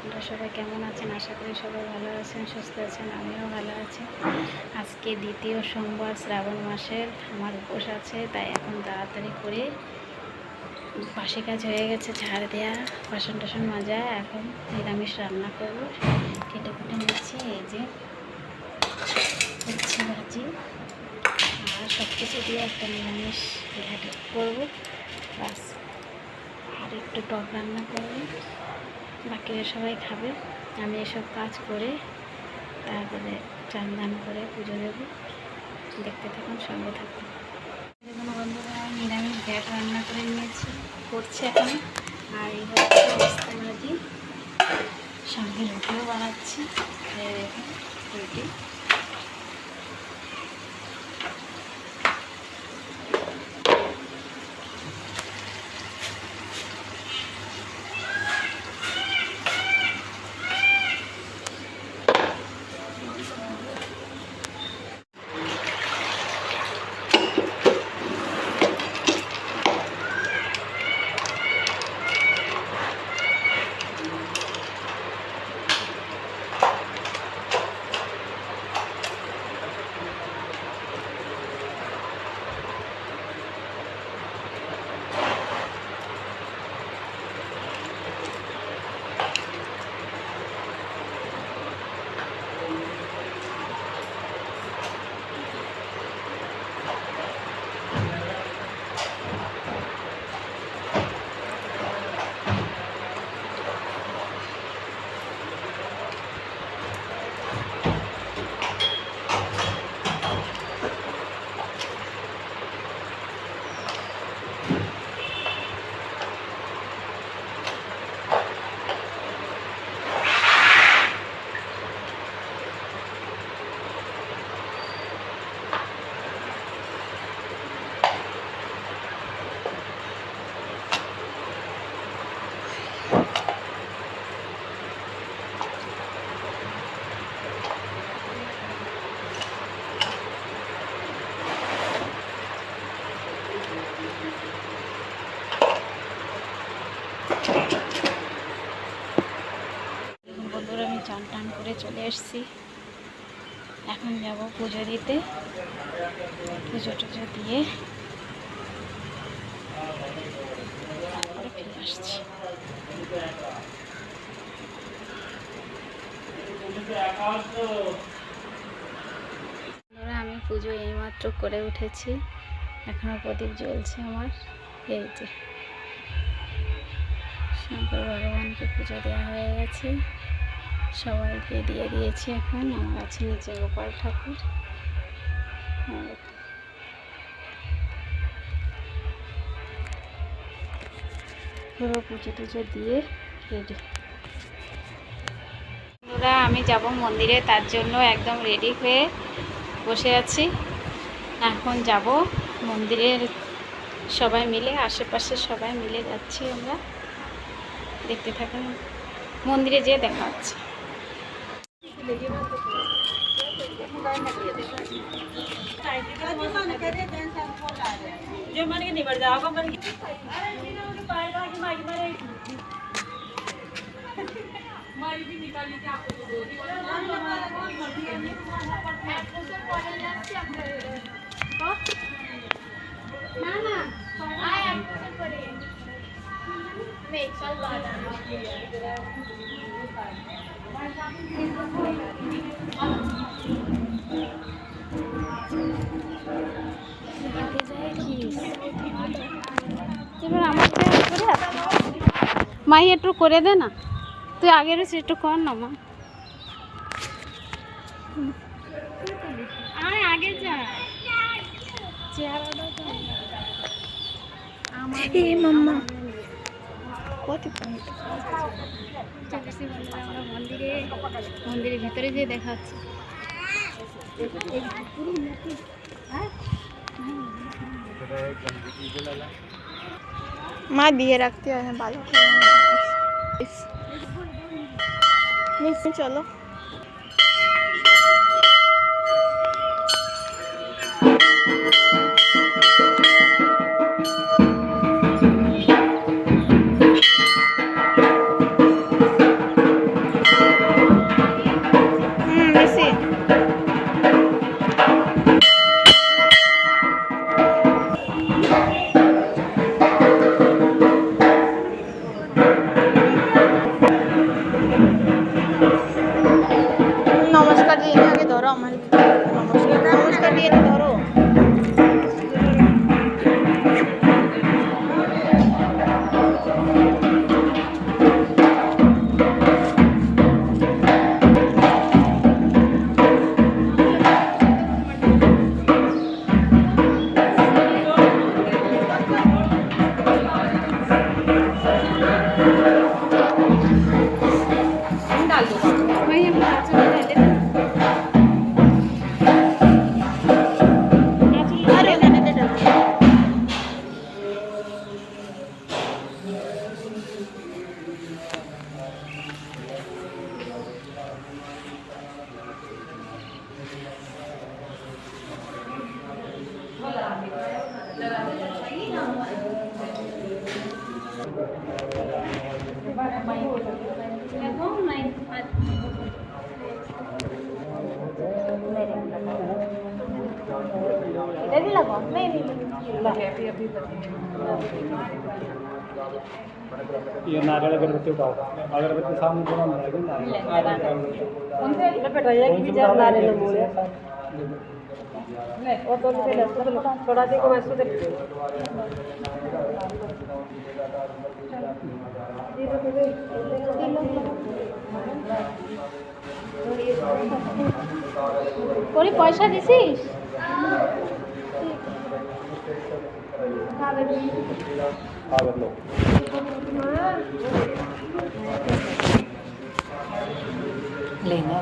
আপনারা সবাই কেমন আছেন? আশা করি সবাই ভালো আছেন, সুস্থ আছেন। আমিও ভালো আছি। আজকে দ্বিতীয় সোমবার শ্রাবণ মাসের আমার উপোস আছে, তাই এখন তাড়াতাড়ি করে বাসি কাজ হয়ে গেছে, ঝাড় দেওয়া, বাসন টাসন মাজা। এখন নিরামিষ রান্না করব। কেটে কুটে নিচ্ছি। এই যে উচ্ছে ভাজি আর সব কিছু দিয়ে একটা নিরামিষ ঘাটে করবো, বাস। আর একটু টক রান্না করবো, বাকিরা সবাই খাবে। আমি এসব কাজ করে তারপরে চান দান করে পুজো দেবো। দেখতে থাকুন, সঙ্গে থাকুন। দেখুন বন্ধুরা, আমি নিরামিষ ঘ্যাট রান্না করে নিয়েছি, করছি এখন। আর এই হচ্ছে উচ্ছে ভাজি, সঙ্গে রুটিও বানাচ্ছি। দেখুন রুটি। বন্ধুরা, আমি চান টান করে চলে এসেছি। এখন যাব পুজো দিতে। পুজো টুজো দিয়ে তারপরে ফিরে আসছি। আমি পুজো এইমাত্র করে উঠেছি, এখনো প্রদীপ জ্বলছে আমার। এই যে শঙ্কর ভগবানকে পুজো দেওয়া হয়ে গেছে, সবাইকে দিয়ে দিয়েছি। এখন আমার আছে নিচে গোপাল ঠাকুর। পুরো পুজো টুজো দিয়ে রেডি। আমি যাব মন্দিরে, তার জন্য একদম রেডি হয়ে বসে আছি। এখন যাব মন্দিরের, সবাই মিলে, আশেপাশে সবাই মিলে যাচ্ছি আমরা। দেখতে থাকুন, মন্দিরে যেয়ে দেখা হচ্ছে। মাই একটু করে দে না, তুই আগে রয়েছে, একটু কর না মা। আগে যা মন্দিরের ভিতরে যে দেখা যাচ্ছে। মা দিয়ে রাখতে হয় ভালো। চলো। আগে এনে আগে ধরো আমার নমস্কার দিয়ে এনে ধরো। इधर भी लगाओ नहीं ये नारियल अगरबत्ती उठाओ अगरबत्ती सामने थोड़ा मिलाएगी नारियल और तो थोड़ा देखो वैसे कोई पैसा दिसिस लेना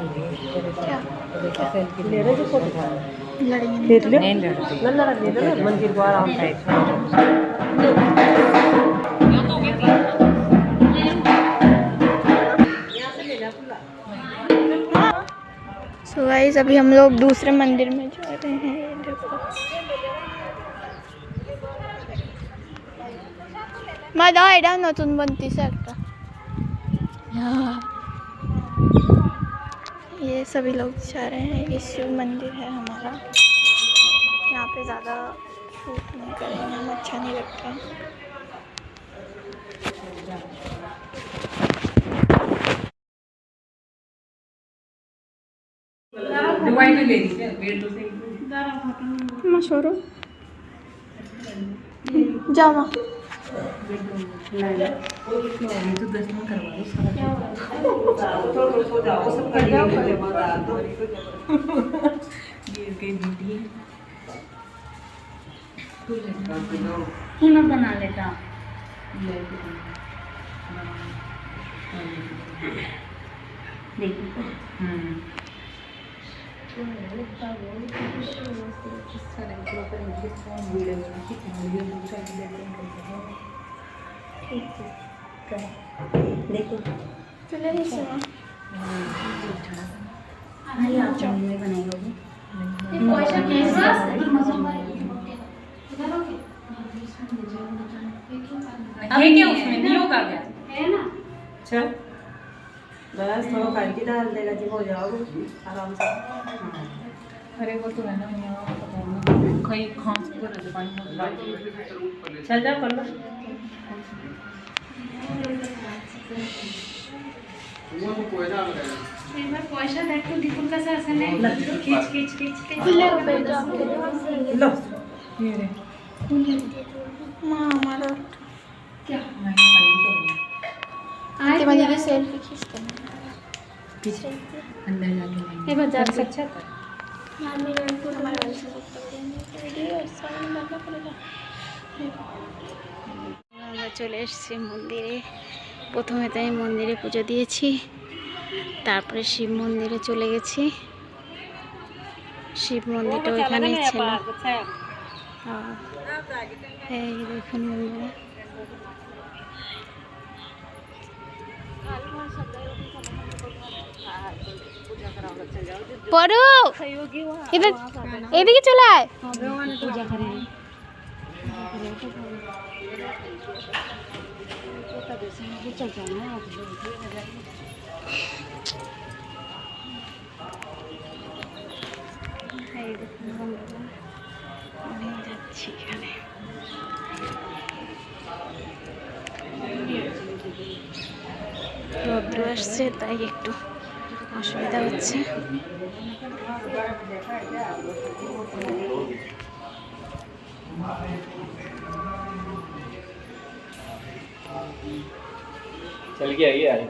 ले रहे जो फोटो लड़ेंगे नहीं लड़ती मंदिर को आराम से सो गाइस अभी हम लोग दूसरे मंदिर में जा रहे हैं। ये देखो मादा एडा नतुन बनती से একটা ये सभी लोग जा रहे हैं। ये शिव मंदिर है हमारा। यहाँ पे ज़्यादा शूट नहीं करेंगे हम, अच्छा नहीं लगता है। छोड़ो जाओ माँ बना लेता देखिए देखो चले बनाई होगी क्या उसमें नहीं होगा क्या है ना। अच्छा बस थोड़ा काट डाल देगा जी हो जाओगे आराम से। अरे वो तो है ना कहीं खांस को चल जा कर लो পয়সা দেখো দীপুর কাছে আছে না খিচ খিচ খিচ खुले रुपए जाओ लो ये रे माँ हमारा क्या आते वाली की सेल्फी खींचते हैं पीछे अंदर जाके एक बार जा अच्छा था यार मेरे को हमारे वाले से वीडियो सामने बनना पड़ेगा। আমরা চলে এসেছি মন্দিরে। প্রথমে তো আমি মন্দিরে পুজো দিয়েছি, তারপরে শিব মন্দিরে চলে গেছি। শিব মন্দিরটা ওইখানেই ছিল। এই দেখুন মন্দিরে পড়ো এবার এদিকে চলে আয়। पूजा करें चल जाना যাচ্ছি এখানে রৌদ্র আসছে তাই একটু অসুবিধা হচ্ছে। चल गया ये आज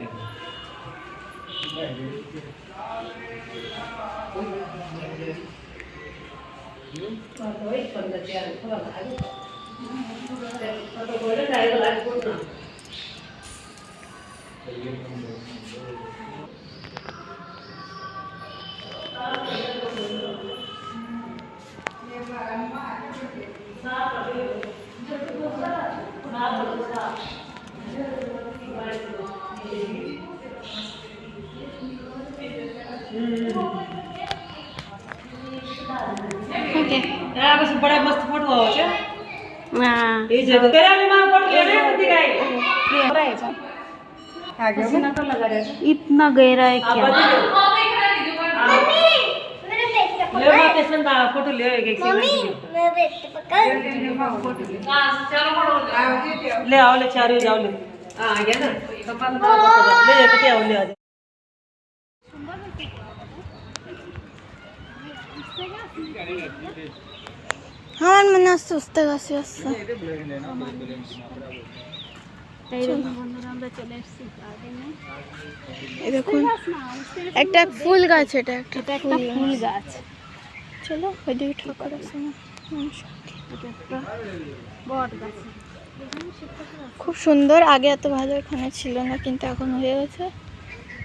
ओके बड़ा मस्त फोटो हो छे हां ये जगह तेरा भी मां फोटो लेने दिखाई आगे ना तो लगा रहे इतना गहरा है क्या? ले मां कैसन का फोटो ले एक मम्मी मैं बैठ पकड़ ले आओ ले चारों जाओ ले हां आ गया ना ले कटे आओ ले आ আমার মনে আসছে উস্তে গাছে আসছে। এই দেখুন একটা ফুল গাছ, এটা একটা ফুল গাছ। চলো ওইদিকে ঠাকুর আছে না, বট গাছ খুব সুন্দর। আগে এত ভালো এখানে ছিল না, কিন্তু এখন হয়ে গেছে।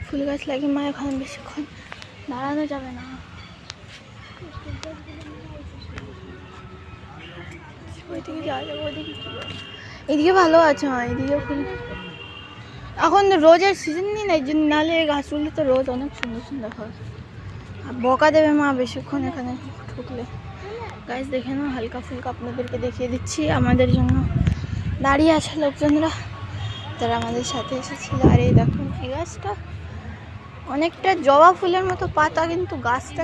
ফুল গাছ লাগে মা, এখানে বেশিক্ষণ দাঁড়ানো যাবে না। ওইদিকে যাওয়া যাবে, ওইদিকে এদিকে ভালো আছে। হ্যাঁ এদিকে ফুল, এখন রোজের সিজন নেই না, এই জন্য। নাহলে এই গাছগুলো তো রোজ অনেক সুন্দর সুন্দর হয়। আর বকা দেবে মা বেশিক্ষণ এখানে ঢুকলে। গাছ দেখে নাও, হালকা ফুলকা আপনাদেরকে দেখিয়ে দিচ্ছি। আমাদের জন্য দাঁড়িয়ে আছে লোকজনরা, তারা আমাদের সাথে এসেছিল। আর এই দেখুন এই গাছটা অনেকটা জবা ফুলের মতো পাতা, কিন্তু গাছটা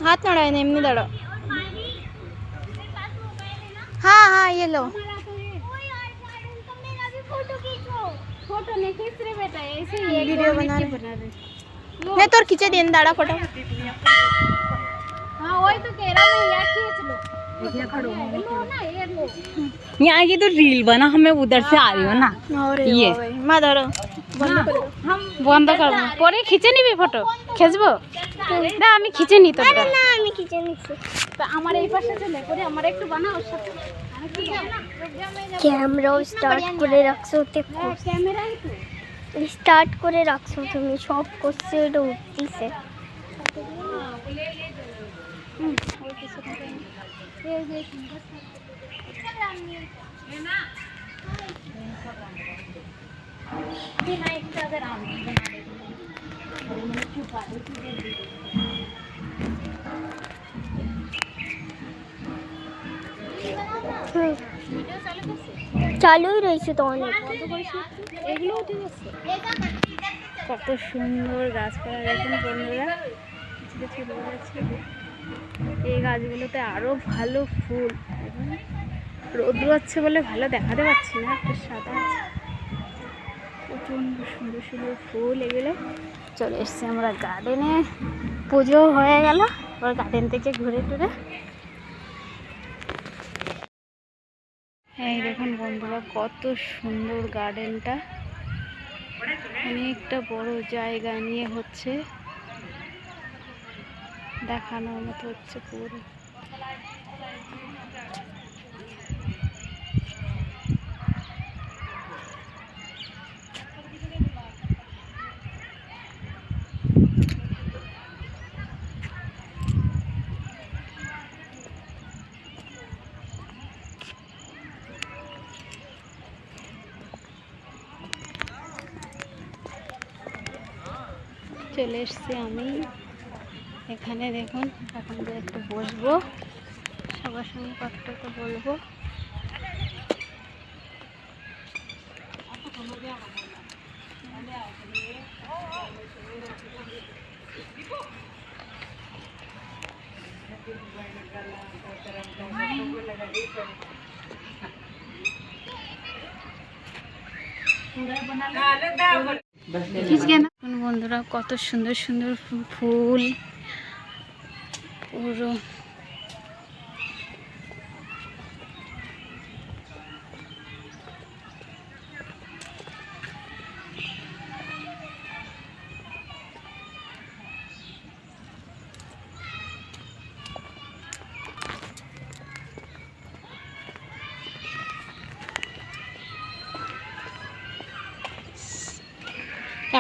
হাত নাড়ায় না, এমনি দাঁড়াও। हाँ हाँ ये लो। वीडियो बना रहे नहीं तो खींचे दिन दाड़ा फोटो। हाँ वही तो कह रहा मैं, यार खींच लो। यहाँ की तो रील बना, हमें उधर से आ रही हो ना ये मैं धरो বন্ধ করবো, পরে খিচে নিবি ফটো। খেঁচবো না, আমি খিচে নি তোর না আমি খিচে নিচ্ছি। তো আমার এই পাশে চলে করে আমার একটু বানাও সাথে। ক্যামেরাও স্টার্ট করে রাখছো, ক্যামেরাই তো স্টার্ট করে রাখছো তুমি, সব করছে ওটা উঠতিছে। চালুই রয়েছে তো অনেক। এগুলো ঠিক আছে। কত সুন্দর গাছপালা দেখুন বন্ধুরা, ছোটো আছে। এই গাছগুলোতে আরো ভালো ফুল, রোদ্র হচ্ছে বলে ভালো দেখাতে পাচ্ছি না, একটা সাদা আছে। প্রচণ্ড সুন্দর সুন্দর ফুল এগুলো। চলে এসছি আমরা গার্ডেনে, পুজো হয়ে গেল, এবার গার্ডেন থেকে ঘুরে টুরে। এই দেখুন বন্ধুরা কত সুন্দর গার্ডেনটা, অনেকটা বড় জায়গা নিয়ে হচ্ছে, দেখানোর মতো হচ্ছে পুরো। চলে এসছি আমি এখানে, দেখুন এখন একটু বসবো, সবার সঙ্গে কথা বলবো। এখন বন্ধুরা কত সুন্দর সুন্দর ফুল পুরো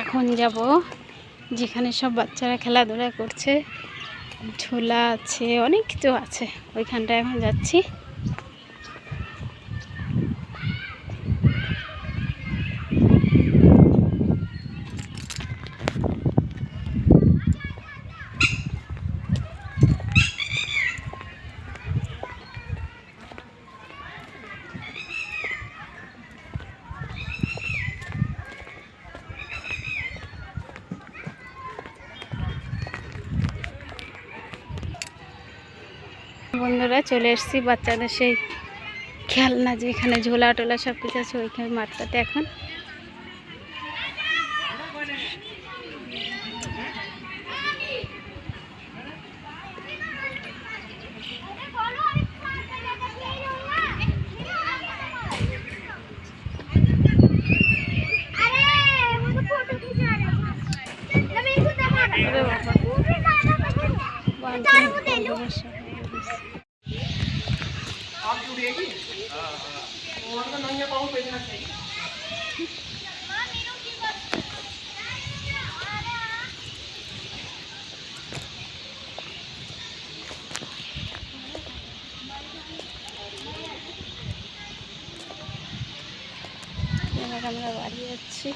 এখন যাব যেখানে সব বাচ্চারা খেলাধুলা করছে, ঝোলা আছে, অনেক কিছু আছে, ওইখানটায় এখন যাচ্ছি। বন্ধুরা চলে এসেছি বাচ্চাদের সেই খেলনা যেখানে ঝোলা টোলা সব কিছু আছে ওইখানে মাঠটাতে এখন। আমরা বাড়ি যাচ্ছি।